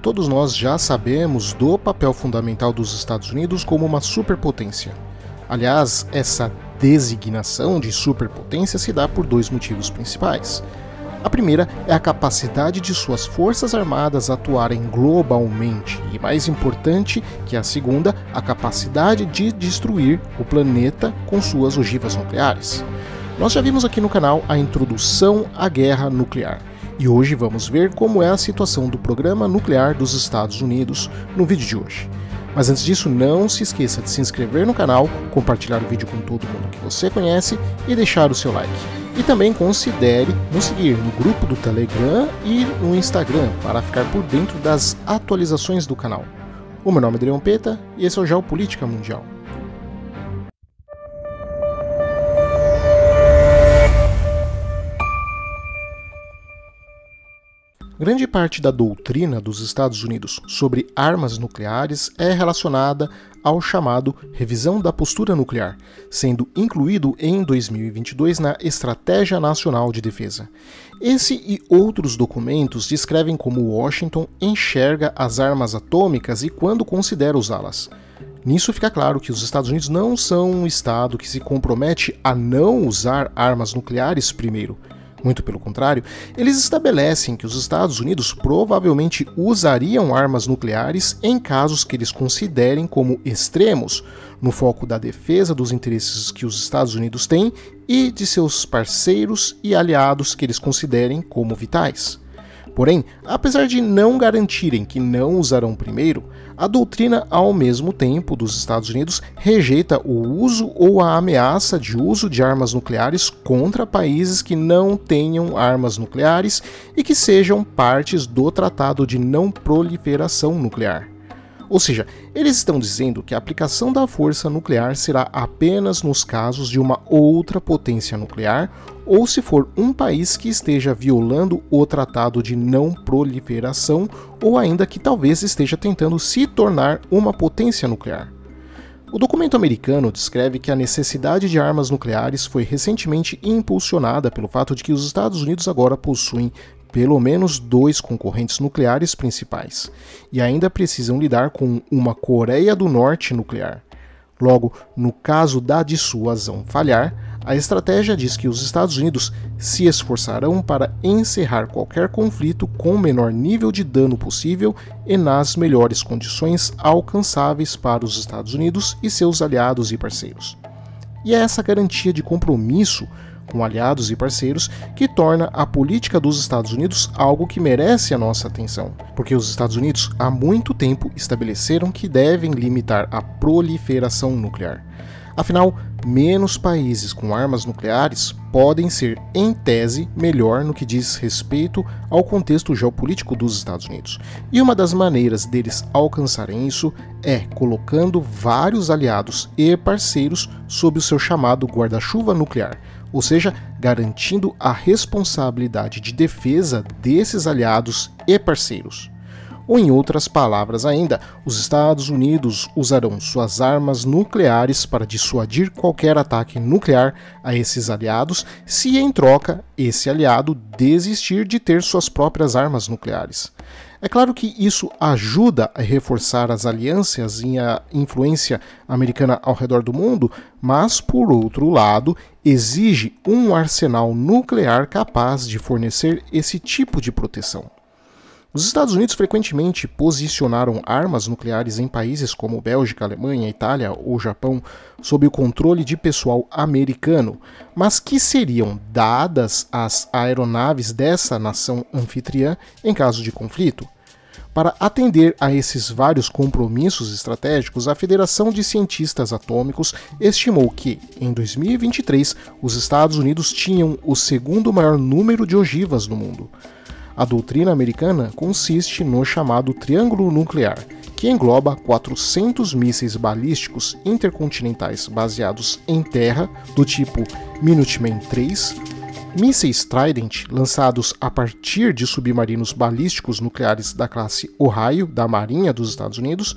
todos nós já sabemos do papel fundamental dos Estados Unidos como uma superpotência. Aliás, essa designação de superpotência se dá por dois motivos principais. A primeira é a capacidade de suas forças armadas atuarem globalmente e, mais importante que a segunda, a capacidade de destruir o planeta com suas ogivas nucleares. Nós já vimos aqui no canal a introdução à guerra nuclear e hoje vamos ver como é a situação do programa nuclear dos Estados Unidos no vídeo de hoje. Mas antes disso, não se esqueça de se inscrever no canal, compartilhar o vídeo com todo mundo que você conhece e deixar o seu like. E também considere nos seguir no grupo do Telegram e no Instagram para ficar por dentro das atualizações do canal. O meu nome é Adriano Peta e esse é o Geopolítica Mundial. Grande parte da doutrina dos Estados Unidos sobre armas nucleares é relacionada ao chamado Revisão da Postura Nuclear, sendo incluído em 2022 na Estratégia Nacional de Defesa. Esse e outros documentos descrevem como Washington enxerga as armas atômicas e quando considera usá-las. Nisso fica claro que os Estados Unidos não são um estado que se compromete a não usar armas nucleares primeiro. Muito pelo contrário, eles estabelecem que os Estados Unidos provavelmente usariam armas nucleares em casos que eles considerem como extremos, no foco da defesa dos interesses que os Estados Unidos têm e de seus parceiros e aliados que eles considerem como vitais. Porém, apesar de não garantirem que não usarão primeiro, a doutrina ao mesmo tempo dos Estados Unidos rejeita o uso ou a ameaça de uso de armas nucleares contra países que não tenham armas nucleares e que sejam partes do Tratado de Não Proliferação Nuclear. Ou seja, eles estão dizendo que a aplicação da força nuclear será apenas nos casos de uma outra potência nuclear ou se for um país que esteja violando o Tratado de Não Proliferação ou ainda que talvez esteja tentando se tornar uma potência nuclear. O documento americano descreve que a necessidade de armas nucleares foi recentemente impulsionada pelo fato de que os Estados Unidos agora possuem pelo menos 2 concorrentes nucleares principais, e ainda precisam lidar com uma Coreia do Norte nuclear. Logo, no caso da dissuasão falhar, a estratégia diz que os Estados Unidos se esforçarão para encerrar qualquer conflito com o menor nível de dano possível e nas melhores condições alcançáveis para os Estados Unidos e seus aliados e parceiros. E é essa garantia de compromisso com aliados e parceiros que torna a política dos Estados Unidos algo que merece a nossa atenção, porque os Estados Unidos há muito tempo estabeleceram que devem limitar a proliferação nuclear. Afinal, menos países com armas nucleares podem ser, em tese, melhor no que diz respeito ao contexto geopolítico dos Estados Unidos. E uma das maneiras deles alcançarem isso é colocando vários aliados e parceiros sob o seu chamado guarda-chuva nuclear, ou seja, garantindo a responsabilidade de defesa desses aliados e parceiros. Ou em outras palavras ainda, os Estados Unidos usarão suas armas nucleares para dissuadir qualquer ataque nuclear a esses aliados, se em troca esse aliado desistir de ter suas próprias armas nucleares. É claro que isso ajuda a reforçar as alianças e a influência americana ao redor do mundo, mas, por outro lado, exige um arsenal nuclear capaz de fornecer esse tipo de proteção. Os Estados Unidos frequentemente posicionaram armas nucleares em países como Bélgica, Alemanha, Itália ou Japão sob o controle de pessoal americano, mas que seriam dadas às aeronaves dessa nação anfitriã em caso de conflito. Para atender a esses vários compromissos estratégicos, a Federação de Cientistas Atômicos estimou que, em 2023, os Estados Unidos tinham o segundo maior número de ogivas no mundo. A doutrina americana consiste no chamado Triângulo Nuclear, que engloba 400 mísseis balísticos intercontinentais baseados em terra do tipo Minuteman III, mísseis Trident lançados a partir de submarinos balísticos nucleares da classe Ohio da Marinha dos Estados Unidos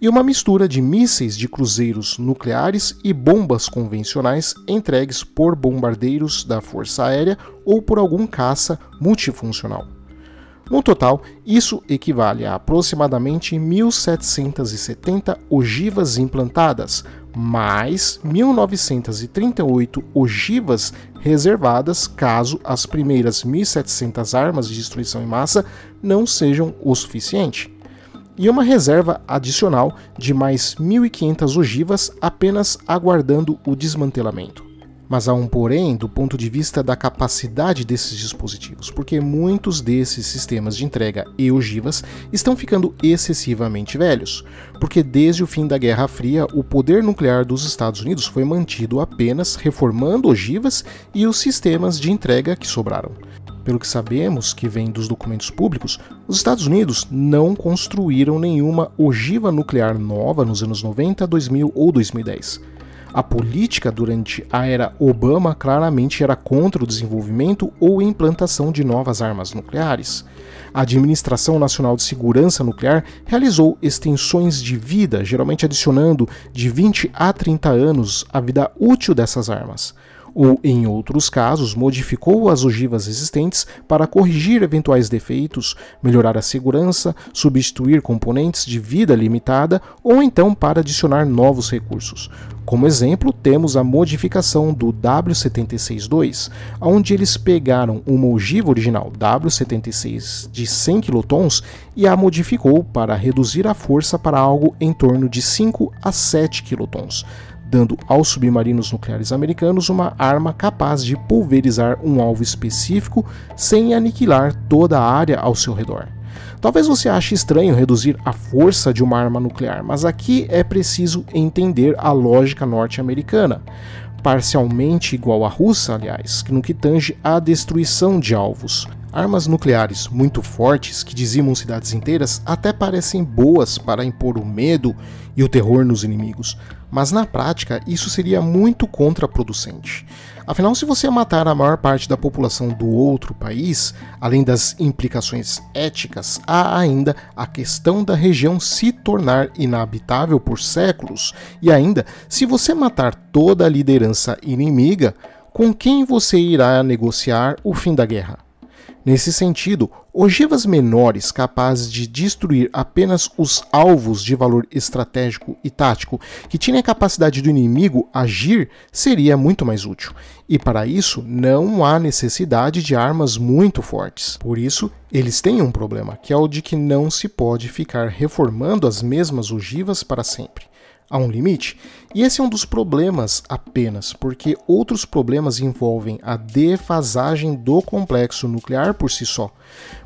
e uma mistura de mísseis de cruzeiros nucleares e bombas convencionais entregues por bombardeiros da Força Aérea ou por algum caça multifuncional. No total, isso equivale a aproximadamente 1.770 ogivas implantadas, mais 1.938 ogivas reservadas caso as primeiras 1.700 armas de destruição em massa não sejam o suficiente. E uma reserva adicional de mais 1.500 ogivas apenas aguardando o desmantelamento. Mas há um porém do ponto de vista da capacidade desses dispositivos, porque muitos desses sistemas de entrega e ogivas estão ficando excessivamente velhos, porque desde o fim da Guerra Fria o poder nuclear dos Estados Unidos foi mantido apenas reformando ogivas e os sistemas de entrega que sobraram. Pelo que sabemos, que vem dos documentos públicos, os Estados Unidos não construíram nenhuma ogiva nuclear nova nos anos 90, 2000 ou 2010. A política durante a era Obama claramente era contra o desenvolvimento ou implantação de novas armas nucleares. A Administração Nacional de Segurança Nuclear realizou extensões de vida, geralmente adicionando de 20 a 30 anos a vida útil dessas armas. Ou, em outros casos, modificou as ogivas existentes para corrigir eventuais defeitos, melhorar a segurança, substituir componentes de vida limitada ou então para adicionar novos recursos. Como exemplo, temos a modificação do W76-2, onde eles pegaram uma ogiva original W76 de 100 kilotons e a modificou para reduzir a força para algo em torno de 5 a 7 kilotons, dando aos submarinos nucleares americanos uma arma capaz de pulverizar um alvo específico sem aniquilar toda a área ao seu redor. Talvez você ache estranho reduzir a força de uma arma nuclear, mas aqui é preciso entender a lógica norte-americana, parcialmente igual à russa, aliás, no que tange à destruição de alvos. Armas nucleares muito fortes que dizimam cidades inteiras até parecem boas para impor o medo e o terror nos inimigos, mas na prática isso seria muito contraproducente. Afinal, se você matar a maior parte da população do outro país, além das implicações éticas, há ainda a questão da região se tornar inabitável por séculos, e ainda, se você matar toda a liderança inimiga, com quem você irá negociar o fim da guerra? Nesse sentido, ogivas menores capazes de destruir apenas os alvos de valor estratégico e tático que tinham a capacidade do inimigo agir seria muito mais útil. E para isso não há necessidade de armas muito fortes. Por isso, eles têm um problema, que é o de que não se pode ficar reformando as mesmas ogivas para sempre. Há um limite, e esse é um dos problemas apenas, porque outros problemas envolvem a defasagem do complexo nuclear por si só.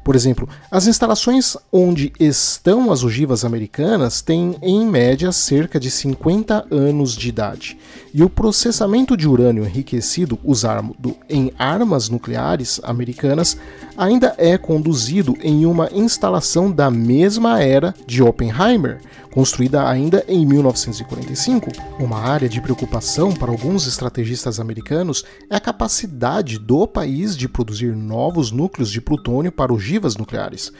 Por exemplo, as instalações onde estão as ogivas americanas têm, em média, cerca de 50 anos de idade, e o processamento de urânio enriquecido usado em armas nucleares americanas ainda é conduzido em uma instalação da mesma era de Oppenheimer, construída ainda em 1945. Uma área de preocupação para alguns estrategistas americanos é a capacidade do país de produzir novos núcleos de plutônio para ogivas nucleares,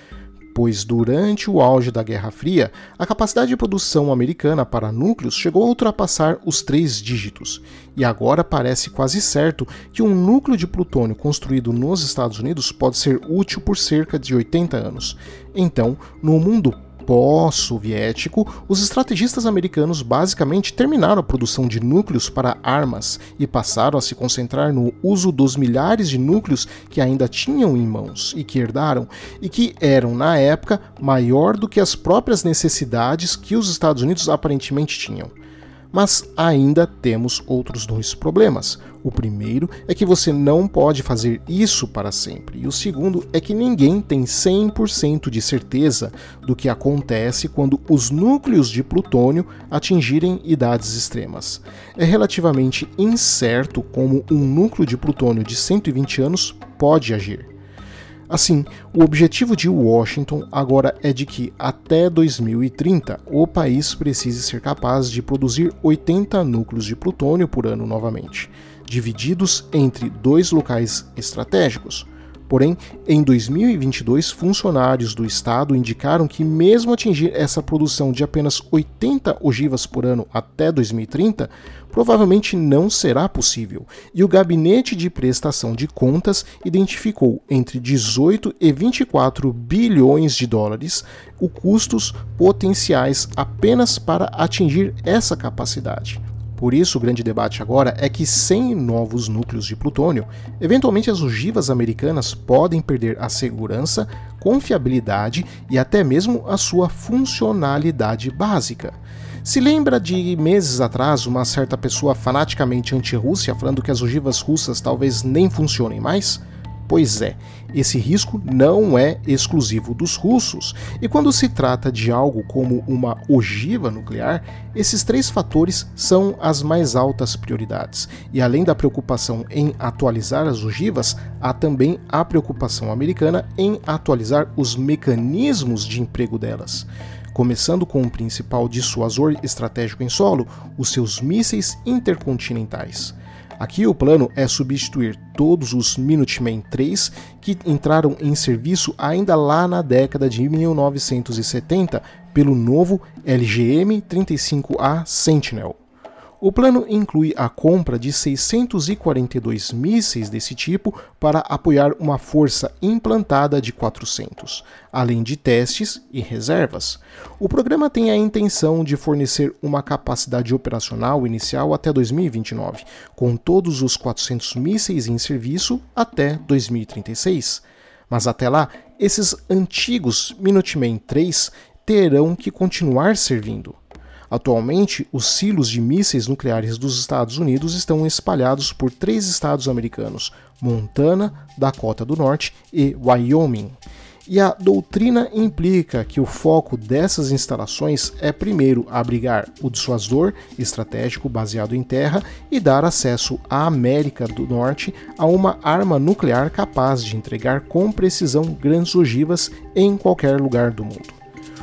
pois durante o auge da Guerra Fria, a capacidade de produção americana para núcleos chegou a ultrapassar os 3 dígitos, e agora parece quase certo que um núcleo de plutônio construído nos Estados Unidos pode ser útil por cerca de 80 anos. Então, no mundo pós-soviético, os estrategistas americanos basicamente terminaram a produção de núcleos para armas e passaram a se concentrar no uso dos milhares de núcleos que ainda tinham em mãos e que herdaram, e que eram, na época, maior do que as próprias necessidades que os Estados Unidos aparentemente tinham. Mas ainda temos outros 2 problemas. O primeiro é que você não pode fazer isso para sempre, e o segundo é que ninguém tem 100% de certeza do que acontece quando os núcleos de plutônio atingirem idades extremas. É relativamente incerto como um núcleo de plutônio de 120 anos pode agir. Assim, o objetivo de Washington agora é de que, até 2030, o país precise ser capaz de produzir 80 núcleos de plutônio por ano novamente, divididos entre 2 locais estratégicos, Porém, em 2022, funcionários do estado indicaram que mesmo atingir essa produção de apenas 80 ogivas por ano até 2030, provavelmente não será possível, e o Gabinete de Prestação de Contas identificou entre 18 e 24 bilhões de dólares os custos potenciais apenas para atingir essa capacidade. Por isso, o grande debate agora é que sem novos núcleos de plutônio, eventualmente as ogivas americanas podem perder a segurança, confiabilidade e até mesmo a sua funcionalidade básica. Se lembra de meses atrás uma certa pessoa fanaticamente anti-Rússia falando que as ogivas russas talvez nem funcionem mais? Pois é, esse risco não é exclusivo dos russos, e quando se trata de algo como uma ogiva nuclear, esses 3 fatores são as mais altas prioridades. E além da preocupação em atualizar as ogivas, há também a preocupação americana em atualizar os mecanismos de emprego delas. Começando com o principal dissuasor estratégico em solo, os seus mísseis intercontinentais. Aqui o plano é substituir todos os Minuteman III que entraram em serviço ainda lá na década de 1970 pelo novo LGM-35A Sentinel. O plano inclui a compra de 642 mísseis desse tipo para apoiar uma força implantada de 400, além de testes e reservas. O programa tem a intenção de fornecer uma capacidade operacional inicial até 2029, com todos os 400 mísseis em serviço até 2036. Mas até lá, esses antigos Minuteman III terão que continuar servindo. Atualmente, os silos de mísseis nucleares dos Estados Unidos estão espalhados por 3 estados americanos: Montana, Dakota do Norte e Wyoming. E a doutrina implica que o foco dessas instalações é primeiro abrigar o dissuasor estratégico baseado em terra e dar acesso à América do Norte a uma arma nuclear capaz de entregar com precisão grandes ogivas em qualquer lugar do mundo.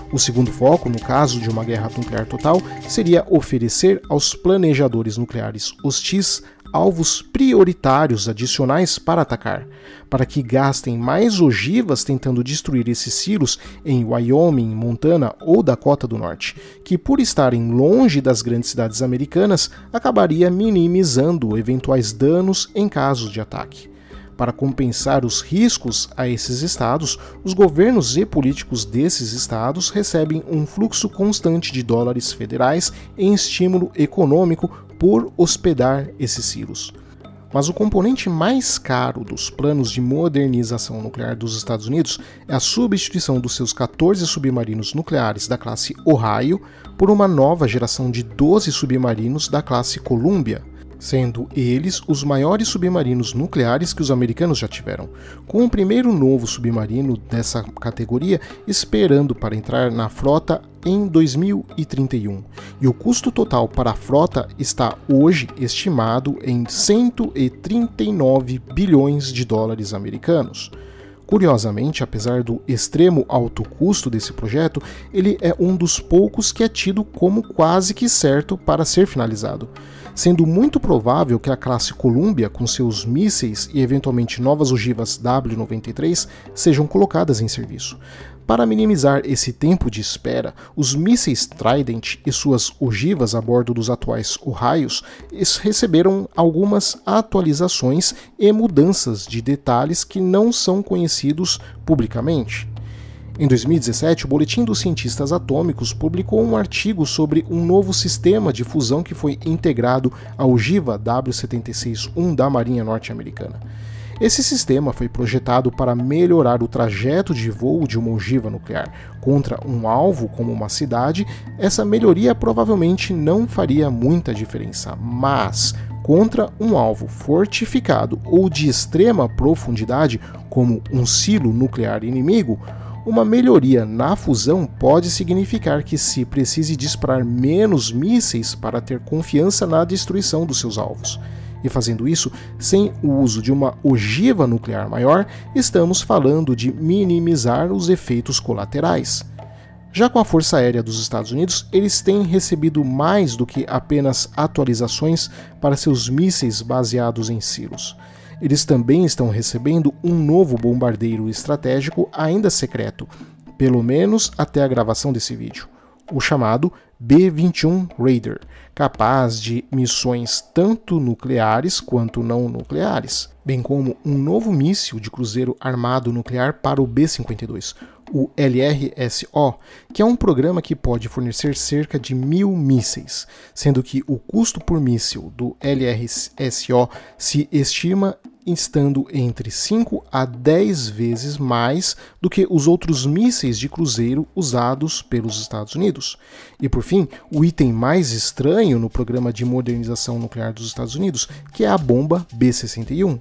O segundo foco, no caso de uma guerra nuclear total, seria oferecer aos planejadores nucleares hostis alvos prioritários adicionais para atacar, para que gastem mais ogivas tentando destruir esses silos em Wyoming, Montana ou Dakota do Norte, que por estarem longe das grandes cidades americanas, acabaria minimizando eventuais danos em caso de ataque. Para compensar os riscos a esses estados, os governos e políticos desses estados recebem um fluxo constante de dólares federais em estímulo econômico por hospedar esses silos. Mas o componente mais caro dos planos de modernização nuclear dos Estados Unidos é a substituição dos seus 14 submarinos nucleares da classe Ohio por uma nova geração de 12 submarinos da classe Columbia, sendo eles os maiores submarinos nucleares que os americanos já tiveram, com o primeiro novo submarino dessa categoria esperando para entrar na frota em 2031, e o custo total para a frota está hoje estimado em 139 bilhões de dólares americanos. Curiosamente, apesar do extremo alto custo desse projeto, ele é um dos poucos que é tido como quase que certo para ser finalizado, sendo muito provável que a classe Columbia, com seus mísseis e eventualmente novas ogivas W-93, sejam colocadas em serviço. Para minimizar esse tempo de espera, os mísseis Trident e suas ogivas a bordo dos atuais Ohios receberam algumas atualizações e mudanças de detalhes que não são conhecidos publicamente. Em 2017, o Boletim dos Cientistas Atômicos publicou um artigo sobre um novo sistema de fusão que foi integrado à ogiva W-76-1 da Marinha Norte-Americana. Esse sistema foi projetado para melhorar o trajeto de voo de uma ogiva nuclear contra um alvo como uma cidade. Essa melhoria provavelmente não faria muita diferença, mas contra um alvo fortificado ou de extrema profundidade, como um silo nuclear inimigo, uma melhoria na fusão pode significar que se precise disparar menos mísseis para ter confiança na destruição dos seus alvos. E fazendo isso, sem o uso de uma ogiva nuclear maior, estamos falando de minimizar os efeitos colaterais. Já com a Força Aérea dos Estados Unidos, eles têm recebido mais do que apenas atualizações para seus mísseis baseados em silos. eles também estão recebendo um novo bombardeiro estratégico ainda secreto, pelo menos até a gravação desse vídeo, o chamado B-21 Raider, capaz de missões tanto nucleares quanto não nucleares, bem como um novo míssil de cruzeiro armado nuclear para o B-52, o LRSO, que é um programa que pode fornecer cerca de 1.000 mísseis, sendo que o custo por míssil do LRSO se estima estando entre 5 a 10 vezes mais do que os outros mísseis de cruzeiro usados pelos Estados Unidos. E por fim, o item mais estranho no programa de modernização nuclear dos Estados Unidos, que é a bomba B-61.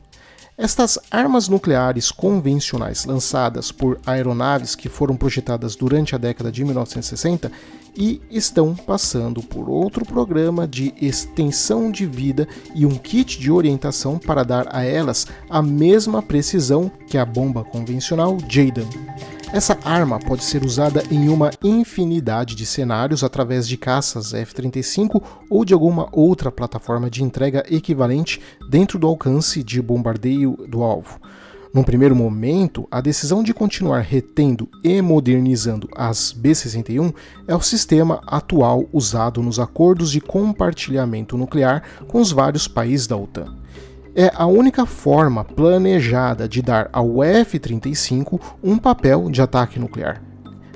Estas armas nucleares convencionais lançadas por aeronaves que foram projetadas durante a década de 1960 e estão passando por outro programa de extensão de vida e um kit de orientação para dar a elas a mesma precisão que a bomba convencional JADAM. Essa arma pode ser usada em uma infinidade de cenários através de caças F-35 ou de alguma outra plataforma de entrega equivalente dentro do alcance de bombardeio do alvo. Num primeiro momento, a decisão de continuar retendo e modernizando as B-61 é o sistema atual usado nos acordos de compartilhamento nuclear com os vários países da OTAN. É a única forma planejada de dar ao F-35 um papel de ataque nuclear.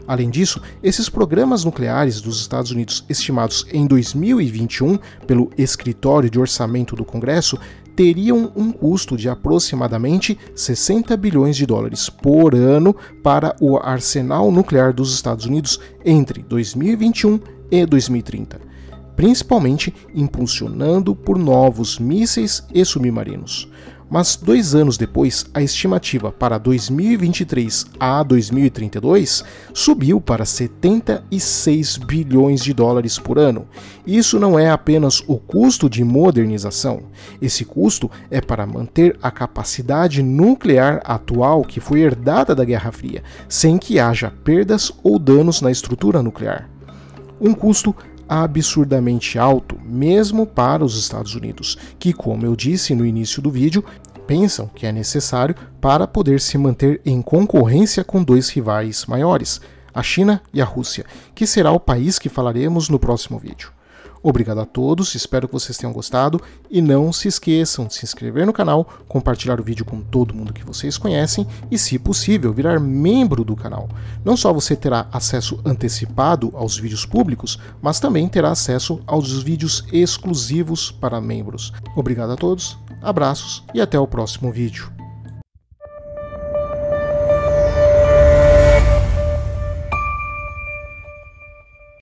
Além disso, esses programas nucleares dos Estados Unidos, estimados em 2021 pelo Escritório de Orçamento do Congresso, teriam um custo de aproximadamente 60 bilhões de dólares por ano para o arsenal nuclear dos Estados Unidos entre 2021 e 2030. Principalmente impulsionando por novos mísseis e submarinos. Mas 2 anos depois, a estimativa para 2023 a 2032 subiu para 76 bilhões de dólares por ano. Isso não é apenas o custo de modernização. Esse custo é para manter a capacidade nuclear atual que foi herdada da Guerra Fria, sem que haja perdas ou danos na estrutura nuclear. Um custo absurdamente alto, mesmo para os Estados Unidos, que, como eu disse no início do vídeo, pensam que é necessário para poder se manter em concorrência com 2 rivais maiores, a China e a Rússia, que será o país que falaremos no próximo vídeo. Obrigado a todos, espero que vocês tenham gostado e não se esqueçam de se inscrever no canal, compartilhar o vídeo com todo mundo que vocês conhecem e, se possível, virar membro do canal. Não só você terá acesso antecipado aos vídeos públicos, mas também terá acesso aos vídeos exclusivos para membros. Obrigado a todos, abraços e até o próximo vídeo.